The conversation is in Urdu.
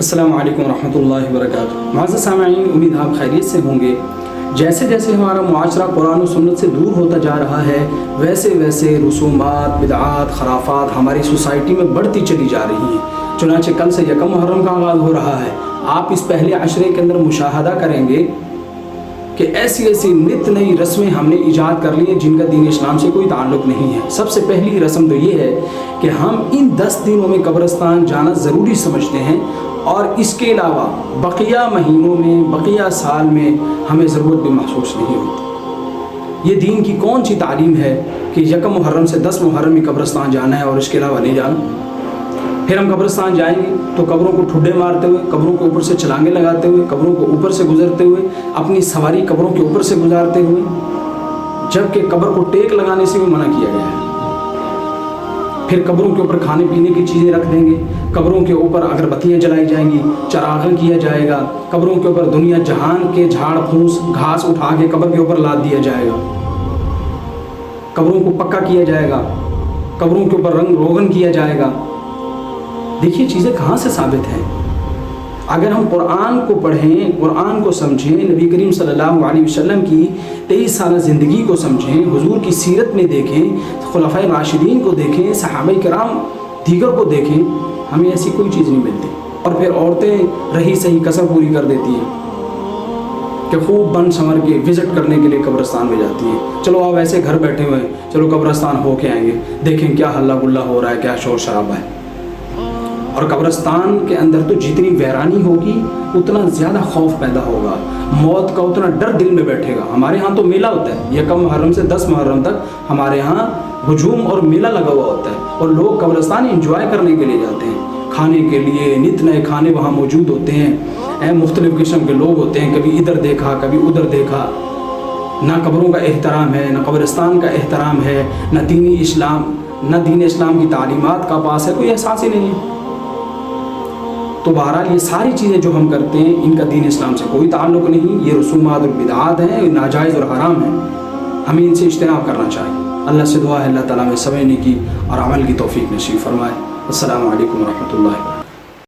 السلام علیکم ورحمۃ اللہ وبرکاتہ۔ معزز سامعین، امید آپ خیریت سے ہوں گے۔ جیسے جیسے ہمارا معاشرہ قرآن و سنت سے دور ہوتا جا رہا ہے، ویسے ویسے رسومات، بدعات، خرافات ہماری سوسائٹی میں بڑھتی چلی جا رہی ہیں۔ چنانچہ کل سے یکم محرم کا آغاز ہو رہا ہے۔ آپ اس پہلے عشرے کے اندر مشاہدہ کریں گے کہ ایسی ایسی نت نئی رسمیں ہم نے ایجاد کر لی ہیں جن کا دین اسلام سے کوئی تعلق نہیں ہے۔ سب سے پہلی رسم تو یہ ہے کہ ہم ان 10 دنوں میں قبرستان جانا ضروری سمجھتے ہیں، اور اس کے علاوہ بقیہ مہینوں میں، بقیہ سال میں ہمیں ضرورت بھی محسوس نہیں ہوتی۔ یہ دین کی کون سی تعلیم ہے کہ یکم محرم سے 10 محرم میں قبرستان جانا ہے اور اس کے علاوہ نہیں جانا؟ پھر ہم قبرستان جائیں گے تو قبروں کو ٹھڈے مارتے ہوئے، قبروں کے اوپر سے چھلانگیں لگاتے ہوئے، قبروں کو اوپر سے گزرتے ہوئے، اپنی سواری قبروں کے اوپر سے گزارتے ہوئے، جبکہ قبر کو ٹیک لگانے سے بھی منع کیا گیا ہے۔ پھر قبروں کے اوپر کھانے پینے کی چیزیں رکھ دیں گے، قبروں کے اوپر اگربتیاں جلائی جائیں گی، چراغاں کیا جائے گا، قبروں کے اوپر دنیا جہان کے جھاڑ پھونس گھاس اٹھا کے قبر کے اوپر لاد دیا جائے گا، قبروں کو پکا کیا جائے گا، قبروں کے اوپر رنگ روغن کیا جائے گا۔ دیکھیے چیزیں کہاں سے ثابت ہیں۔ اگر ہم قرآن کو پڑھیں، قرآن کو سمجھیں، نبی کریم صلی اللہ علیہ وسلم کی 23 سالہ زندگی کو سمجھیں، حضور کی سیرت میں دیکھیں، خلفائے راشدین کو دیکھیں، صحابہ کرام دیگر کو دیکھیں، ہمیں ایسی کوئی چیز نہیں ملتی۔ اور پھر عورتیں رہی صحیح کسر پوری کر دیتی ہیں کہ خوب بن سنور کے وزٹ کرنے کے لیے قبرستان میں جاتی ہیں۔ چلو آپ ایسے گھر بیٹھے ہوئے ہیں، چلو قبرستان ہو کے آئیں گے، دیکھیں کیا ہلہ گلہ ہو رہا ہے، کیا شور شرابہ ہے۔ اور قبرستان کے اندر تو جتنی ویرانی ہوگی اتنا زیادہ خوف پیدا ہوگا، موت کا اتنا ڈر دل میں بیٹھے گا۔ ہمارے ہاں تو میلہ ہوتا ہے، یکم محرم سے 10 محرم تک ہمارے ہاں ہجوم اور میلہ لگا ہوا ہوتا ہے، اور لوگ قبرستان انجوائے کرنے کے لیے جاتے ہیں، کھانے کے لیے نت نئے کھانے وہاں موجود ہوتے ہیں، مختلف قسم کے لوگ ہوتے ہیں، کبھی ادھر دیکھا کبھی ادھر دیکھا۔ نہ قبروں کا احترام ہے، نہ قبرستان کا احترام ہے، نہ دین اسلام کی تعلیمات کا پاس ہے، کوئی احساس ہی نہیں ہے۔ تو بہرحال یہ ساری چیزیں جو ہم کرتے ہیں ان کا دین اسلام سے کوئی تعلق نہیں، یہ رسومات اور بدعات ہیں، یہ ناجائز اور حرام ہیں، ہمیں ان سے اجتناب کرنا چاہیے۔ اللہ سے دعا ہے اللہ تعالیٰ میں سمجھنے کی اور عمل کی توفیق نصیب فرمائے۔ السلام علیکم ورحمۃ اللہ۔